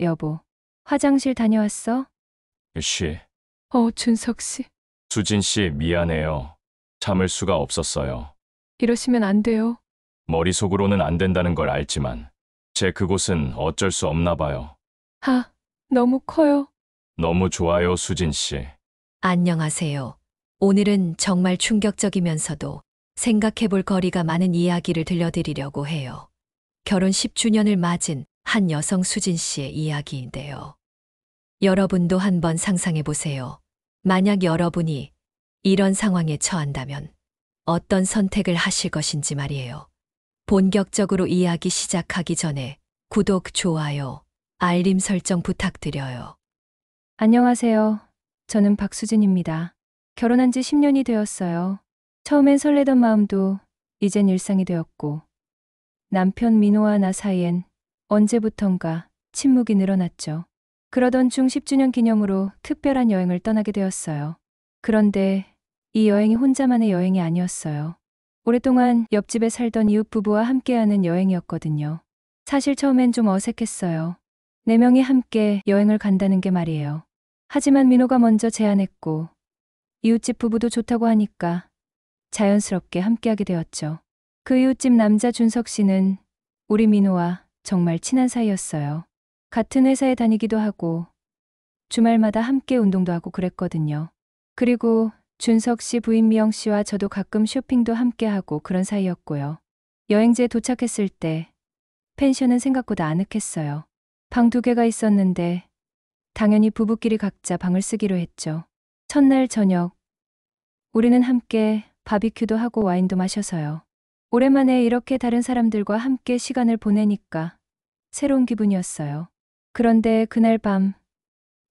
여보, 화장실 다녀왔어? 씨, 준석 씨. 수진 씨 미안해요. 참을 수가 없었어요. 이러시면 안 돼요. 머릿속으로는 안 된다는 걸 알지만 제 그곳은 어쩔 수 없나 봐요. 너무 커요. 너무 좋아요, 수진 씨. 안녕하세요. 오늘은 정말 충격적이면서도 생각해볼 거리가 많은 이야기를 들려드리려고 해요. 결혼 10주년을 맞은 한 여성 수진 씨의 이야기인데요. 여러분도 한번 상상해 보세요. 만약 여러분이 이런 상황에 처한다면 어떤 선택을 하실 것인지 말이에요. 본격적으로 이야기 시작하기 전에 구독, 좋아요, 알림 설정 부탁드려요. 안녕하세요. 저는 박수진입니다. 결혼한 지 10년이 되었어요. 처음엔 설레던 마음도 이젠 일상이 되었고, 남편 민호와 나 사이엔 언제부턴가 침묵이 늘어났죠. 그러던 중 10주년 기념으로 특별한 여행을 떠나게 되었어요. 그런데 이 여행이 혼자만의 여행이 아니었어요. 오랫동안 옆집에 살던 이웃 부부와 함께하는 여행이었거든요. 사실 처음엔 좀 어색했어요. 4명이 함께 여행을 간다는 게 말이에요. 하지만 민호가 먼저 제안했고, 이웃집 부부도 좋다고 하니까 자연스럽게 함께하게 되었죠. 그 이웃집 남자 준석 씨는 우리 민호와 정말 친한 사이였어요. 같은 회사에 다니기도 하고 주말마다 함께 운동도 하고 그랬거든요. 그리고 준석 씨 부인 미영 씨와 저도 가끔 쇼핑도 함께 하고 그런 사이였고요. 여행지에 도착했을 때 펜션은 생각보다 아늑했어요. 방 2개가 있었는데 당연히 부부끼리 각자 방을 쓰기로 했죠. 첫날 저녁 우리는 함께 바비큐도 하고 와인도 마셔서요. 오랜만에 이렇게 다른 사람들과 함께 시간을 보내니까 새로운 기분이었어요. 그런데 그날 밤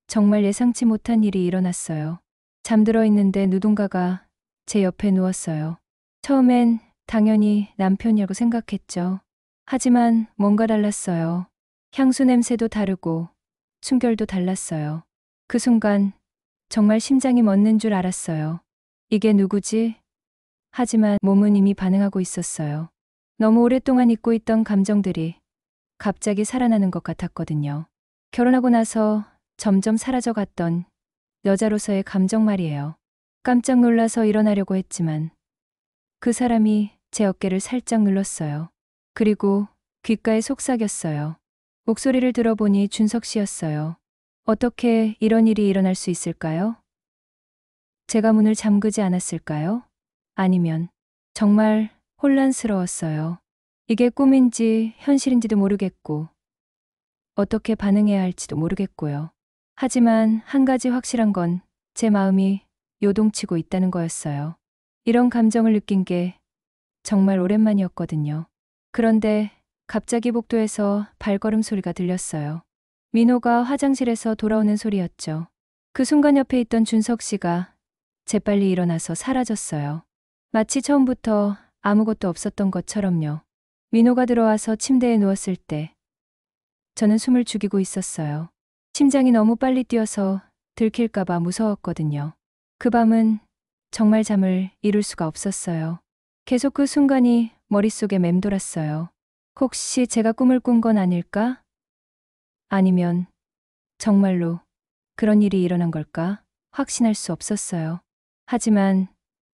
정말 예상치 못한 일이 일어났어요. 잠들어 있는데 누군가가 제 옆에 누웠어요. 처음엔 당연히 남편이라고 생각했죠. 하지만 뭔가 달랐어요. 향수 냄새도 다르고 숨결도 달랐어요. 그 순간 정말 심장이 멎는 줄 알았어요. 이게 누구지? 하지만 몸은 이미 반응하고 있었어요. 너무 오랫동안 잊고 있던 감정들이 갑자기 살아나는 것 같았거든요. 결혼하고 나서 점점 사라져갔던 여자로서의 감정 말이에요. 깜짝 놀라서 일어나려고 했지만 그 사람이 제 어깨를 살짝 눌렀어요. 그리고 귓가에 속삭였어요. 목소리를 들어보니 준석 씨였어요. 어떻게 이런 일이 일어날 수 있을까요? 제가 문을 잠그지 않았을까요? 아니면 정말 혼란스러웠어요. 이게 꿈인지 현실인지도 모르겠고 어떻게 반응해야 할지도 모르겠고요. 하지만 한 가지 확실한 건 제 마음이 요동치고 있다는 거였어요. 이런 감정을 느낀 게 정말 오랜만이었거든요. 그런데 갑자기 복도에서 발걸음 소리가 들렸어요. 민호가 화장실에서 돌아오는 소리였죠. 그 순간 옆에 있던 준석 씨가 재빨리 일어나서 사라졌어요. 마치 처음부터 아무것도 없었던 것처럼요. 민호가 들어와서 침대에 누웠을 때 저는 숨을 죽이고 있었어요. 심장이 너무 빨리 뛰어서 들킬까봐 무서웠거든요. 그 밤은 정말 잠을 이룰 수가 없었어요. 계속 그 순간이 머릿속에 맴돌았어요. 혹시 제가 꿈을 꾼 건 아닐까? 아니면 정말로 그런 일이 일어난 걸까? 확신할 수 없었어요. 하지만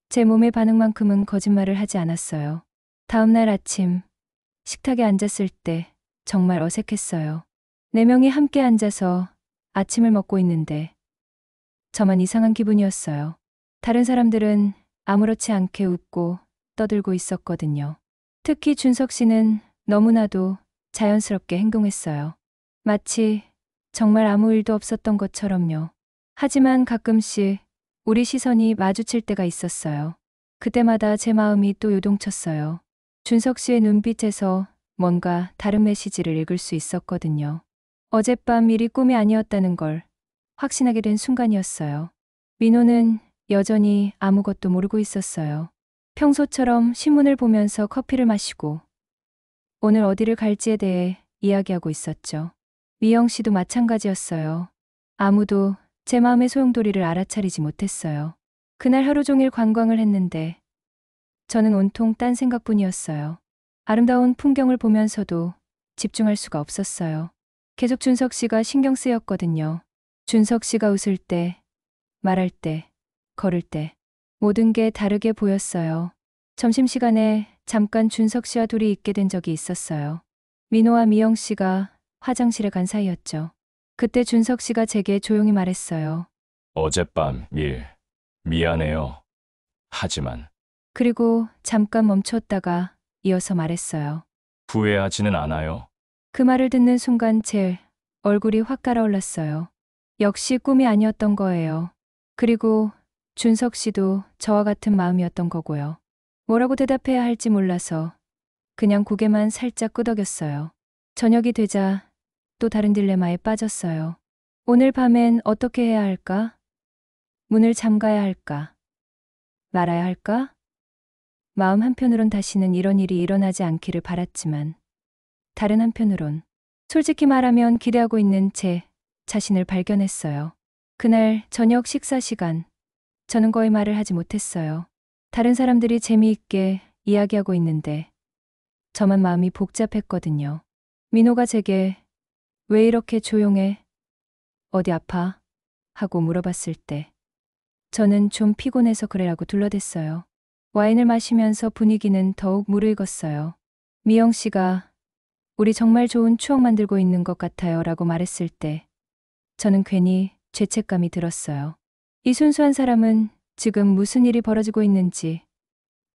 제 몸의 반응만큼은 거짓말을 하지 않았어요. 다음 날 아침 식탁에 앉았을 때 정말 어색했어요. 4명이 함께 앉아서 아침을 먹고 있는데 저만 이상한 기분이었어요. 다른 사람들은 아무렇지 않게 웃고 떠들고 있었거든요. 특히 준석 씨는 너무나도 자연스럽게 행동했어요. 마치 정말 아무 일도 없었던 것처럼요. 하지만 가끔씩 우리 시선이 마주칠 때가 있었어요. 그때마다 제 마음이 또 요동쳤어요. 준석 씨의 눈빛에서 뭔가 다른 메시지를 읽을 수 있었거든요. 어젯밤 일이 꿈이 아니었다는 걸 확신하게 된 순간이었어요. 민호는 여전히 아무것도 모르고 있었어요. 평소처럼 신문을 보면서 커피를 마시고 오늘 어디를 갈지에 대해 이야기하고 있었죠. 미영 씨도 마찬가지였어요. 아무도 제 마음의 소용돌이를 알아차리지 못했어요. 그날 하루 종일 관광을 했는데 저는 온통 딴 생각뿐이었어요. 아름다운 풍경을 보면서도 집중할 수가 없었어요. 계속 준석 씨가 신경 쓰였거든요. 준석 씨가 웃을 때, 말할 때, 걸을 때 모든 게 다르게 보였어요. 점심시간에 잠깐 준석 씨와 둘이 있게 된 적이 있었어요. 민호와 미영 씨가 화장실에 간 사이였죠. 그때 준석 씨가 제게 조용히 말했어요. 어젯밤 일 미안해요. 하지만 그리고 잠깐 멈췄다가 이어서 말했어요. 후회하지는 않아요. 그 말을 듣는 순간 제 얼굴이 확 달아올랐어요. 역시 꿈이 아니었던 거예요. 그리고 준석 씨도 저와 같은 마음이었던 거고요. 뭐라고 대답해야 할지 몰라서 그냥 고개만 살짝 끄덕였어요. 저녁이 되자 또 다른 딜레마에 빠졌어요. 오늘 밤엔 어떻게 해야 할까? 문을 잠가야 할까? 말아야 할까? 마음 한편으론 다시는 이런 일이 일어나지 않기를 바랐지만 다른 한편으론 솔직히 말하면 기대하고 있는 제 자신을 발견했어요. 그날 저녁 식사 시간 저는 거의 말을 하지 못했어요. 다른 사람들이 재미있게 이야기하고 있는데 저만 마음이 복잡했거든요. 민호가 제게 왜 이렇게 조용해? 어디 아파? 하고 물어봤을 때 저는 좀 피곤해서 그래라고 둘러댔어요. 와인을 마시면서 분위기는 더욱 무르익었어요. 미영 씨가 우리 정말 좋은 추억 만들고 있는 것 같아요 라고 말했을 때 저는 괜히 죄책감이 들었어요. 이 순수한 사람은 지금 무슨 일이 벌어지고 있는지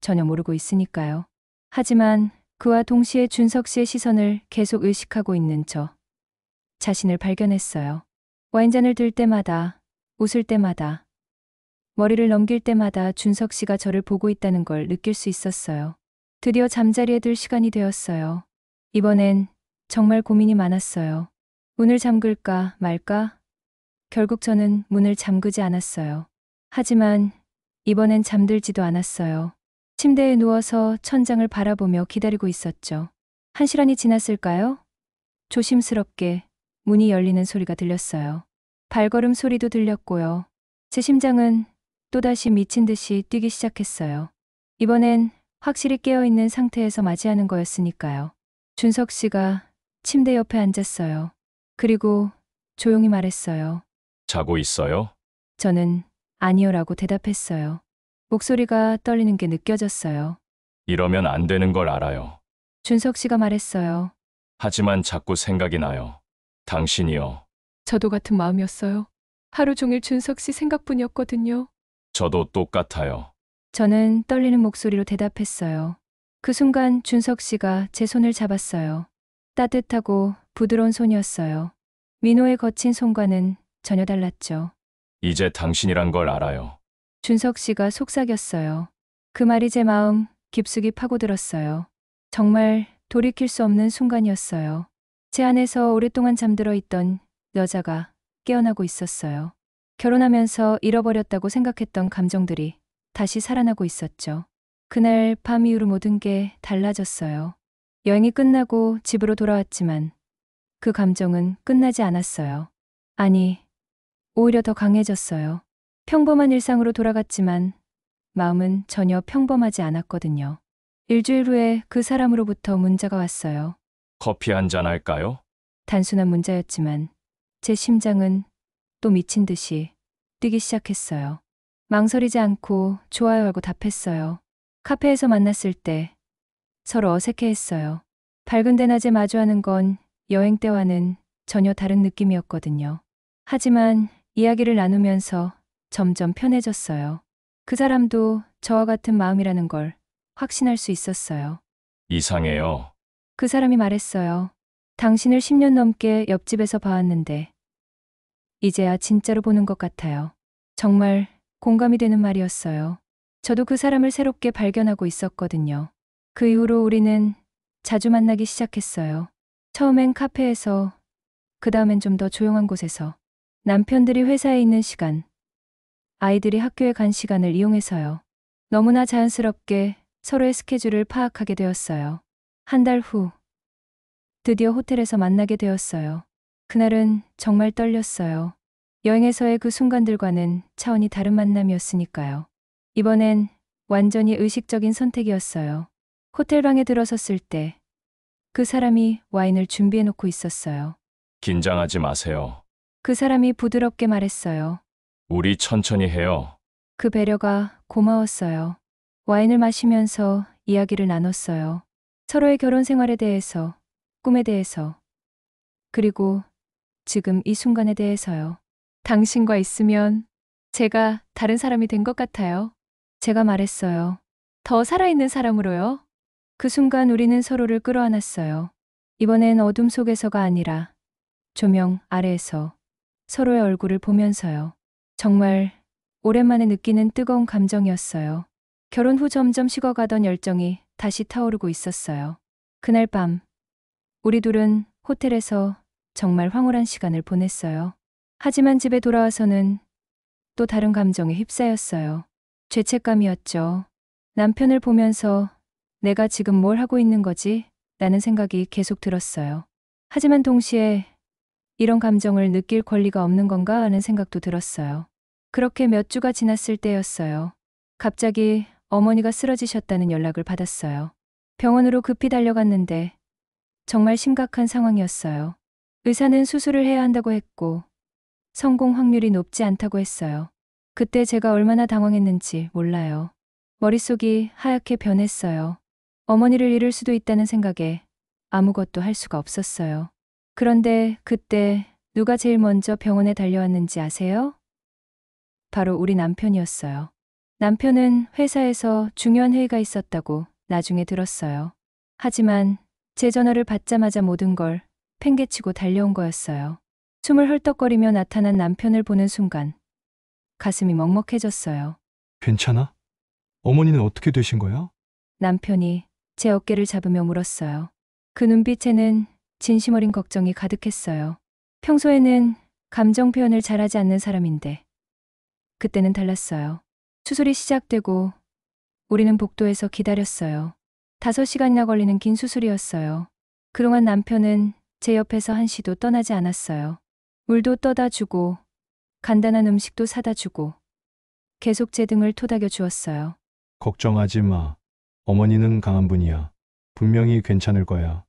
전혀 모르고 있으니까요. 하지만 그와 동시에 준석 씨의 시선을 계속 의식하고 있는 저 자신을 발견했어요. 와인잔을 들 때마다, 웃을 때마다, 머리를 넘길 때마다 준석 씨가 저를 보고 있다는 걸 느낄 수 있었어요. 드디어 잠자리에 들 시간이 되었어요. 이번엔 정말 고민이 많았어요. 문을 잠글까 말까? 결국 저는 문을 잠그지 않았어요. 하지만 이번엔 잠들지도 않았어요. 침대에 누워서 천장을 바라보며 기다리고 있었죠. 한 시간이 지났을까요? 조심스럽게 문이 열리는 소리가 들렸어요. 발걸음 소리도 들렸고요. 제 심장은 또다시 미친 듯이 뛰기 시작했어요. 이번엔 확실히 깨어있는 상태에서 맞이하는 거였으니까요. 준석 씨가 침대 옆에 앉았어요. 그리고 조용히 말했어요. 자고 있어요? 저는 아니요라고 대답했어요. 목소리가 떨리는 게 느껴졌어요. 이러면 안 되는 걸 알아요. 준석 씨가 말했어요. 하지만 자꾸 생각이 나요. 당신이요. 저도 같은 마음이었어요. 하루 종일 준석 씨 생각뿐이었거든요. 저도 똑같아요. 저는 떨리는 목소리로 대답했어요. 그 순간 준석 씨가 제 손을 잡았어요. 따뜻하고 부드러운 손이었어요. 민호의 거친 손과는 전혀 달랐죠. 이제 당신이란 걸 알아요. 준석 씨가 속삭였어요. 그 말이 제 마음 깊숙이 파고들었어요. 정말 돌이킬 수 없는 순간이었어요. 제 안에서 오랫동안 잠들어 있던 여자가 깨어나고 있었어요. 결혼하면서 잃어버렸다고 생각했던 감정들이 다시 살아나고 있었죠. 그날 밤 이후로 모든 게 달라졌어요. 여행이 끝나고 집으로 돌아왔지만 그 감정은 끝나지 않았어요. 아니, 오히려 더 강해졌어요. 평범한 일상으로 돌아갔지만 마음은 전혀 평범하지 않았거든요. 일주일 후에 그 사람으로부터 문자가 왔어요. 커피 한 잔 할까요? 단순한 문자였지만 제 심장은 또 미친 듯이 뛰기 시작했어요. 망설이지 않고 좋아요 하고 답했어요. 카페에서 만났을 때 서로 어색해했어요. 밝은 대낮에 마주하는 건 여행 때와는 전혀 다른 느낌이었거든요. 하지만 이야기를 나누면서 점점 편해졌어요. 그 사람도 저와 같은 마음이라는 걸 확신할 수 있었어요. 이상해요. 그 사람이 말했어요. 당신을 10년 넘게 옆집에서 봐왔는데 이제야 진짜로 보는 것 같아요. 정말 공감이 되는 말이었어요. 저도 그 사람을 새롭게 발견하고 있었거든요. 그 이후로 우리는 자주 만나기 시작했어요. 처음엔 카페에서, 그 다음엔 좀 더 조용한 곳에서, 남편들이 회사에 있는 시간, 아이들이 학교에 간 시간을 이용해서요. 너무나 자연스럽게 서로의 스케줄을 파악하게 되었어요. 한 달 후, 드디어 호텔에서 만나게 되었어요. 그날은 정말 떨렸어요. 여행에서의 그 순간들과는 차원이 다른 만남이었으니까요. 이번엔 완전히 의식적인 선택이었어요. 호텔방에 들어섰을 때 그 사람이 와인을 준비해 놓고 있었어요. 긴장하지 마세요. 그 사람이 부드럽게 말했어요. 우리 천천히 해요. 그 배려가 고마웠어요. 와인을 마시면서 이야기를 나눴어요. 서로의 결혼 생활에 대해서, 꿈에 대해서, 그리고 지금 이 순간에 대해서요. 당신과 있으면 제가 다른 사람이 된 것 같아요. 제가 말했어요. 더 살아있는 사람으로요. 그 순간 우리는 서로를 끌어안았어요. 이번엔 어둠 속에서가 아니라 조명 아래에서 서로의 얼굴을 보면서요. 정말 오랜만에 느끼는 뜨거운 감정이었어요. 결혼 후 점점 식어가던 열정이 다시 타오르고 있었어요. 그날 밤, 우리 둘은 호텔에서 정말 황홀한 시간을 보냈어요. 하지만 집에 돌아와서는 또 다른 감정에 휩싸였어요. 죄책감이었죠. 남편을 보면서 내가 지금 뭘 하고 있는 거지? 라는 생각이 계속 들었어요. 하지만 동시에 이런 감정을 느낄 권리가 없는 건가 하는 생각도 들었어요. 그렇게 몇 주가 지났을 때였어요. 갑자기 어머니가 쓰러지셨다는 연락을 받았어요. 병원으로 급히 달려갔는데 정말 심각한 상황이었어요. 의사는 수술을 해야 한다고 했고 성공 확률이 높지 않다고 했어요. 그때 제가 얼마나 당황했는지 몰라요. 머릿속이 하얗게 변했어요. 어머니를 잃을 수도 있다는 생각에 아무것도 할 수가 없었어요. 그런데 그때 누가 제일 먼저 병원에 달려왔는지 아세요? 바로 우리 남편이었어요. 남편은 회사에서 중요한 회의가 있었다고 나중에 들었어요. 하지만 제 전화를 받자마자 모든 걸 팽개치고 달려온 거였어요. 숨을 헐떡거리며 나타난 남편을 보는 순간 가슴이 먹먹해졌어요. 괜찮아? 어머니는 어떻게 되신 거야? 남편이 제 어깨를 잡으며 물었어요. 그 눈빛에는 진심 어린 걱정이 가득했어요. 평소에는 감정 표현을 잘하지 않는 사람인데 그때는 달랐어요. 수술이 시작되고 우리는 복도에서 기다렸어요. 5시간이나 걸리는 긴 수술이었어요. 그동안 남편은 제 옆에서 한시도 떠나지 않았어요. 물도 떠다 주고 간단한 음식도 사다 주고 계속 제 등을 토닥여 주었어요. 걱정하지 마. 어머니는 강한 분이야. 분명히 괜찮을 거야.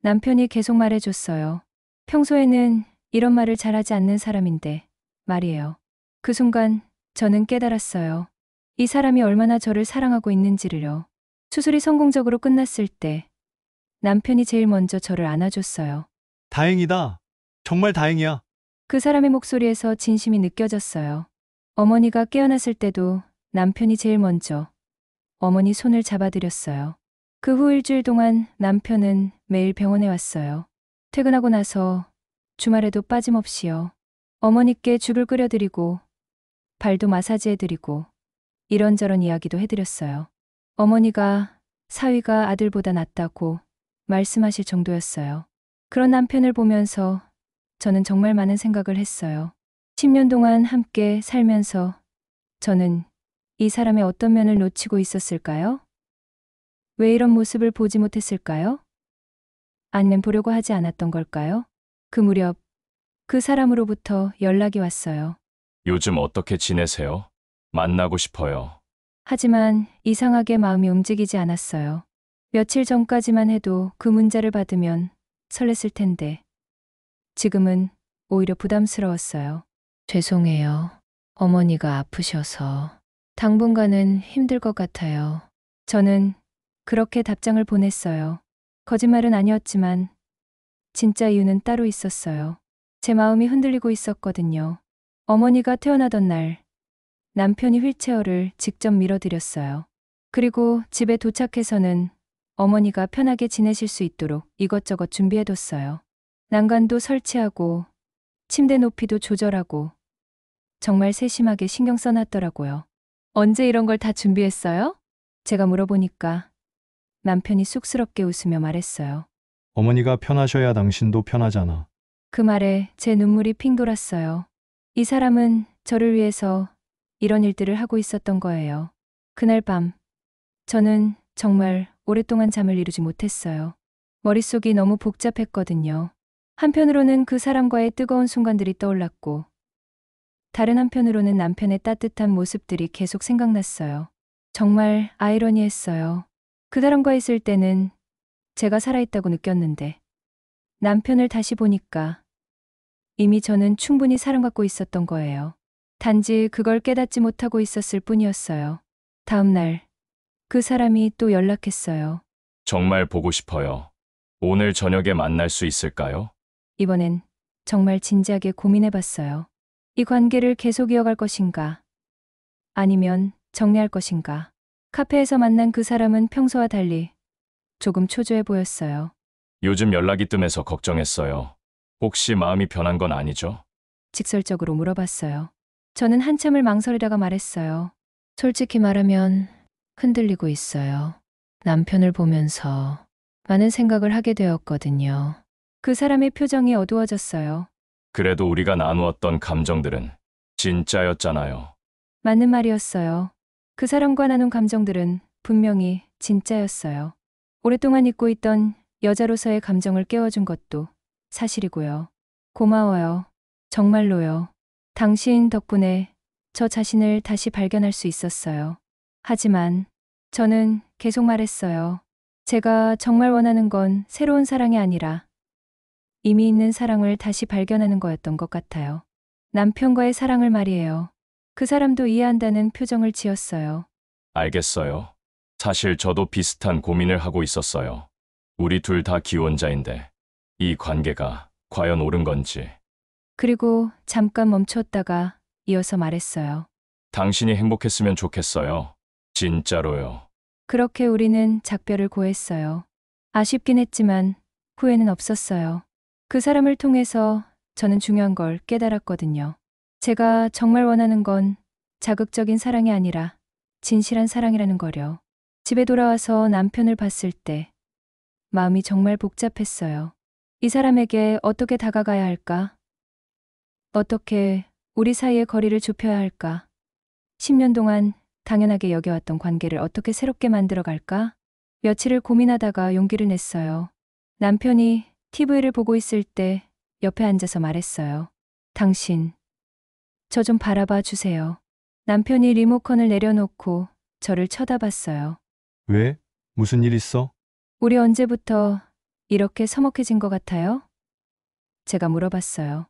남편이 계속 말해줬어요. 평소에는 이런 말을 잘하지 않는 사람인데 말이에요. 그 순간 저는 깨달았어요. 이 사람이 얼마나 저를 사랑하고 있는지를요. 수술이 성공적으로 끝났을 때 남편이 제일 먼저 저를 안아줬어요. 다행이다. 정말 다행이야. 그 사람의 목소리에서 진심이 느껴졌어요. 어머니가 깨어났을 때도 남편이 제일 먼저 어머니 손을 잡아드렸어요. 그 후 일주일 동안 남편은 매일 병원에 왔어요. 퇴근하고 나서 주말에도 빠짐없이요. 어머니께 죽을 끓여드리고 발도 마사지해드리고 이런저런 이야기도 해드렸어요. 어머니가 사위가 아들보다 낫다고 말씀하실 정도였어요. 그런 남편을 보면서 저는 정말 많은 생각을 했어요. 10년 동안 함께 살면서 저는 이 사람의 어떤 면을 놓치고 있었을까요? 왜 이런 모습을 보지 못했을까요? 아니면 보려고 하지 않았던 걸까요? 그 무렵 그 사람으로부터 연락이 왔어요. 요즘 어떻게 지내세요? 만나고 싶어요. 하지만 이상하게 마음이 움직이지 않았어요. 며칠 전까지만 해도 그 문자를 받으면 설렜을 텐데 지금은 오히려 부담스러웠어요. 죄송해요. 어머니가 아프셔서 당분간은 힘들 것 같아요. 저는 그렇게 답장을 보냈어요. 거짓말은 아니었지만 진짜 이유는 따로 있었어요. 제 마음이 흔들리고 있었거든요. 어머니가 태어나던 날 남편이 휠체어를 직접 밀어드렸어요. 그리고 집에 도착해서는 어머니가 편하게 지내실 수 있도록 이것저것 준비해뒀어요. 난간도 설치하고 침대 높이도 조절하고 정말 세심하게 신경 써놨더라고요. 언제 이런 걸 다 준비했어요? 제가 물어보니까 남편이 쑥스럽게 웃으며 말했어요. 어머니가 편하셔야 당신도 편하잖아. 그 말에 제 눈물이 핑 돌았어요. 이 사람은 저를 위해서 이런 일들을 하고 있었던 거예요. 그날 밤 저는 정말 오랫동안 잠을 이루지 못했어요. 머릿속이 너무 복잡했거든요. 한편으로는 그 사람과의 뜨거운 순간들이 떠올랐고 다른 한편으로는 남편의 따뜻한 모습들이 계속 생각났어요. 정말 아이러니했어요. 그 사람과 있을 때는 제가 살아있다고 느꼈는데 남편을 다시 보니까 이미 저는 충분히 사랑받고 있었던 거예요. 단지 그걸 깨닫지 못하고 있었을 뿐이었어요. 다음 날, 그 사람이 또 연락했어요. 정말 보고 싶어요. 오늘 저녁에 만날 수 있을까요? 이번엔 정말 진지하게 고민해봤어요. 이 관계를 계속 이어갈 것인가? 아니면 정리할 것인가? 카페에서 만난 그 사람은 평소와 달리 조금 초조해 보였어요. 요즘 연락이 뜸해서 걱정했어요. 혹시 마음이 변한 건 아니죠? 직설적으로 물어봤어요. 저는 한참을 망설이다가 말했어요. 솔직히 말하면 흔들리고 있어요. 남편을 보면서 많은 생각을 하게 되었거든요. 그 사람의 표정이 어두워졌어요. 그래도 우리가 나누었던 감정들은 진짜였잖아요. 맞는 말이었어요. 그 사람과 나눈 감정들은 분명히 진짜였어요. 오랫동안 잊고 있던 여자로서의 감정을 깨워준 것도 사실이고요. 고마워요. 정말로요. 당신 덕분에 저 자신을 다시 발견할 수 있었어요. 하지만 저는 계속 말했어요. 제가 정말 원하는 건 새로운 사랑이 아니라 이미 있는 사랑을 다시 발견하는 거였던 것 같아요. 남편과의 사랑을 말이에요. 그 사람도 이해한다는 표정을 지었어요. 알겠어요. 사실 저도 비슷한 고민을 하고 있었어요. 우리 둘 다 기혼자인데 이 관계가 과연 옳은 건지. 그리고 잠깐 멈췄다가 이어서 말했어요. 당신이 행복했으면 좋겠어요. 진짜로요. 그렇게 우리는 작별을 고했어요. 아쉽긴 했지만 후회는 없었어요. 그 사람을 통해서 저는 중요한 걸 깨달았거든요. 제가 정말 원하는 건 자극적인 사랑이 아니라 진실한 사랑이라는 거요. 집에 돌아와서 남편을 봤을 때 마음이 정말 복잡했어요. 이 사람에게 어떻게 다가가야 할까? 어떻게 우리 사이의 거리를 좁혀야 할까? 10년 동안 당연하게 여겨왔던 관계를 어떻게 새롭게 만들어 갈까? 며칠을 고민하다가 용기를 냈어요. 남편이 TV를 보고 있을 때 옆에 앉아서 말했어요. 당신, 저 좀 바라봐 주세요. 남편이 리모컨을 내려놓고 저를 쳐다봤어요. 왜? 무슨 일 있어? 우리 언제부터 이렇게 서먹해진 것 같아요? 제가 물어봤어요.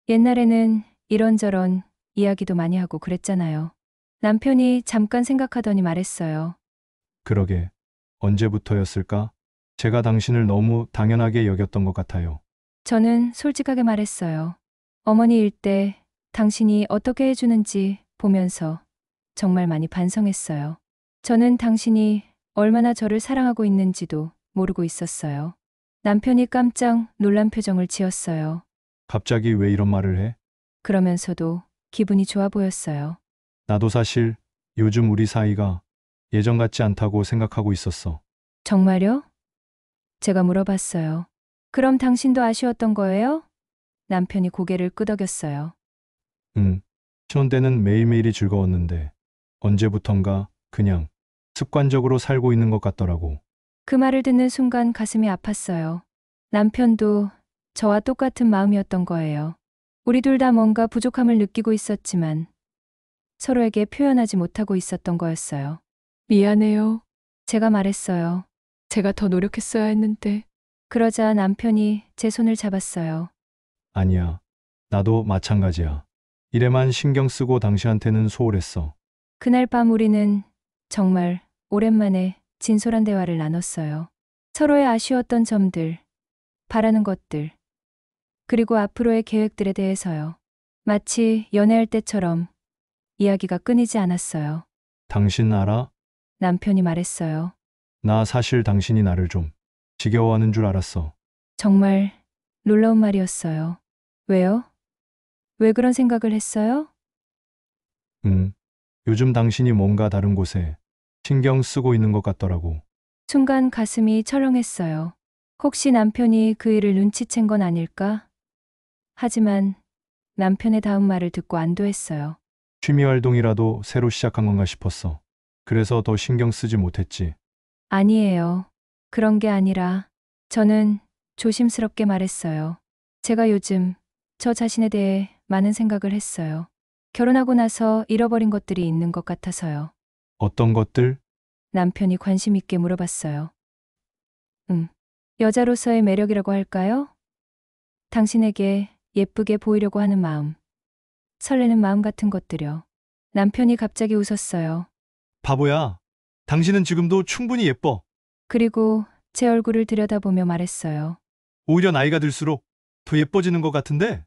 옛날에는 이런저런 이야기도 많이 하고 그랬잖아요. 남편이 잠깐 생각하더니 말했어요. 그러게. 언제부터였을까? 제가 당신을 너무 당연하게 여겼던 것 같아요. 저는 솔직하게 말했어요. 어머니 일 때 당신이 어떻게 해주는지 보면서 정말 많이 반성했어요. 저는 당신이 얼마나 저를 사랑하고 있는지도 모르고 있었어요. 남편이 깜짝 놀란 표정을 지었어요. 갑자기 왜 이런 말을 해? 그러면서도 기분이 좋아 보였어요. 나도 사실 요즘 우리 사이가 예전 같지 않다고 생각하고 있었어. 정말요? 제가 물어봤어요. 그럼 당신도 아쉬웠던 거예요? 남편이 고개를 끄덕였어요. 응. 신혼 때는 매일매일이 즐거웠는데 언제부턴가 그냥 습관적으로 살고 있는 것 같더라고. 그 말을 듣는 순간 가슴이 아팠어요. 남편도 저와 똑같은 마음이었던 거예요. 우리 둘 다 뭔가 부족함을 느끼고 있었지만 서로에게 표현하지 못하고 있었던 거였어요. 미안해요. 제가 말했어요. 제가 더 노력했어야 했는데. 그러자 남편이 제 손을 잡았어요. 아니야. 나도 마찬가지야. 일에만 신경 쓰고 당신한테는 소홀했어. 그날 밤 우리는 정말 오랜만에 진솔한 대화를 나눴어요. 서로의 아쉬웠던 점들, 바라는 것들, 그리고 앞으로의 계획들에 대해서요. 마치 연애할 때처럼 이야기가 끊이지 않았어요. 당신 알아? 남편이 말했어요. 나 사실 당신이 나를 좀 지겨워하는 줄 알았어. 정말 놀라운 말이었어요. 왜요? 왜 그런 생각을 했어요? 요즘 당신이 뭔가 다른 곳에 신경 쓰고 있는 것 같더라고. 순간 가슴이 철렁했어요. 혹시 남편이 그 일을 눈치챈 건 아닐까? 하지만 남편의 다음 말을 듣고 안도했어요. 취미 활동이라도 새로 시작한 건가 싶었어. 그래서 더 신경 쓰지 못했지. 아니에요. 그런 게 아니라 저는 조심스럽게 말했어요. 제가 요즘 저 자신에 대해 많은 생각을 했어요. 결혼하고 나서 잃어버린 것들이 있는 것 같아서요. 어떤 것들? 남편이 관심 있게 물어봤어요. 여자로서의 매력이라고 할까요? 당신에게 예쁘게 보이려고 하는 마음, 설레는 마음 같은 것들요. 남편이 갑자기 웃었어요. 바보야. 당신은 지금도 충분히 예뻐. 그리고 제 얼굴을 들여다보며 말했어요. 오히려 나이가 들수록 더 예뻐지는 것 같은데?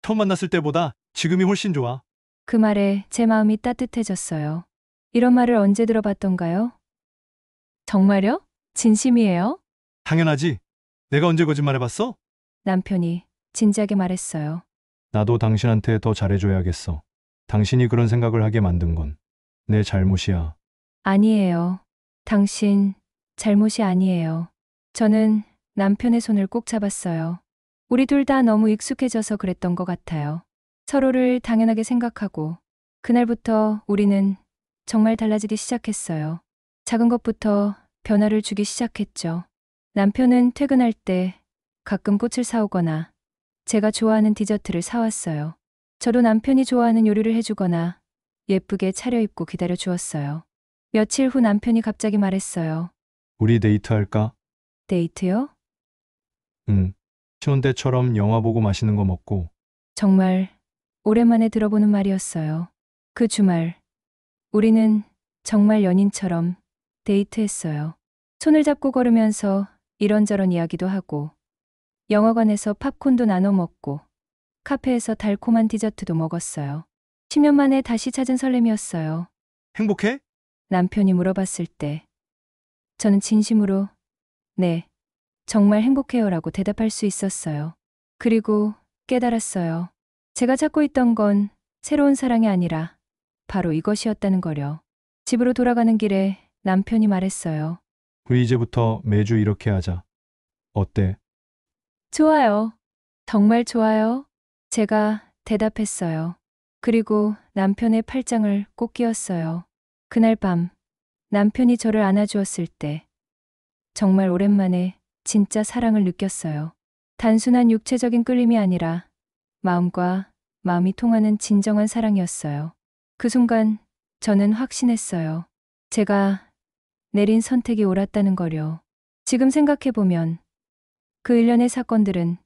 처음 만났을 때보다 지금이 훨씬 좋아. 그 말에 제 마음이 따뜻해졌어요. 이런 말을 언제 들어봤던가요? 정말요? 진심이에요? 당연하지. 내가 언제 거짓말해봤어? 남편이 진지하게 말했어요. 나도 당신한테 더 잘해줘야겠어. 당신이 그런 생각을 하게 만든 건 내 잘못이야. 아니에요. 당신 잘못이 아니에요. 저는 남편의 손을 꼭 잡았어요. 우리 둘 다 너무 익숙해져서 그랬던 것 같아요. 서로를 당연하게 생각하고 그날부터 우리는 정말 달라지기 시작했어요. 작은 것부터 변화를 주기 시작했죠. 남편은 퇴근할 때 가끔 꽃을 사오거나 제가 좋아하는 디저트를 사왔어요. 저도 남편이 좋아하는 요리를 해주거나 예쁘게 차려입고 기다려 주었어요. 며칠 후 남편이 갑자기 말했어요. 우리 데이트할까? 데이트요? 응. 신혼 때처럼 영화 보고 맛있는 거 먹고. 정말 오랜만에 들어보는 말이었어요. 그 주말 우리는 정말 연인처럼 데이트했어요. 손을 잡고 걸으면서 이런저런 이야기도 하고 영화관에서 팝콘도 나눠 먹고 카페에서 달콤한 디저트도 먹었어요. 10년 만에 다시 찾은 설렘이었어요. 행복해? 남편이 물어봤을 때 저는 진심으로 네, 정말 행복해요라고 대답할 수 있었어요. 그리고 깨달았어요. 제가 찾고 있던 건 새로운 사랑이 아니라 바로 이것이었다는 거려. 집으로 돌아가는 길에 남편이 말했어요. 우리 이제부터 매주 이렇게 하자. 어때? 좋아요. 정말 좋아요. 제가 대답했어요. 그리고 남편의 팔짱을 꼭 끼웠어요. 그날 밤 남편이 저를 안아주었을 때 정말 오랜만에 진짜 사랑을 느꼈어요. 단순한 육체적인 끌림이 아니라 마음과 마음이 통하는 진정한 사랑이었어요. 그 순간 저는 확신했어요. 제가 내린 선택이 옳았다는 거려. 지금 생각해보면 그 일련의 사건들은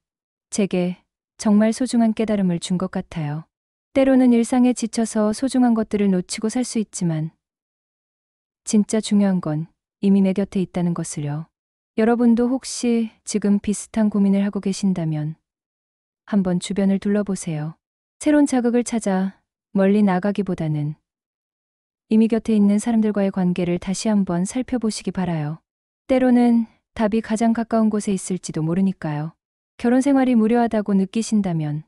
제게 정말 소중한 깨달음을 준 것 같아요. 때로는 일상에 지쳐서 소중한 것들을 놓치고 살 수 있지만 진짜 중요한 건 이미 내 곁에 있다는 것을요. 여러분도 혹시 지금 비슷한 고민을 하고 계신다면 한번 주변을 둘러보세요. 새로운 자극을 찾아 멀리 나가기보다는 이미 곁에 있는 사람들과의 관계를 다시 한번 살펴보시기 바라요. 때로는 답이 가장 가까운 곳에 있을지도 모르니까요. 결혼 생활이 무료하다고 느끼신다면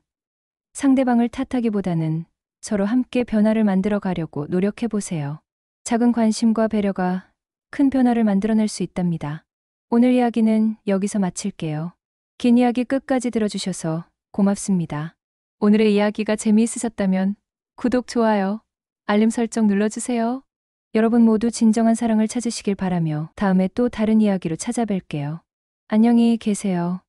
상대방을 탓하기보다는 서로 함께 변화를 만들어 가려고 노력해 보세요. 작은 관심과 배려가 큰 변화를 만들어낼 수 있답니다. 오늘 이야기는 여기서 마칠게요. 긴 이야기 끝까지 들어주셔서 고맙습니다. 오늘의 이야기가 재미있으셨다면 구독, 좋아요, 알림 설정 눌러주세요. 여러분 모두 진정한 사랑을 찾으시길 바라며 다음에 또 다른 이야기로 찾아뵐게요. 안녕히 계세요.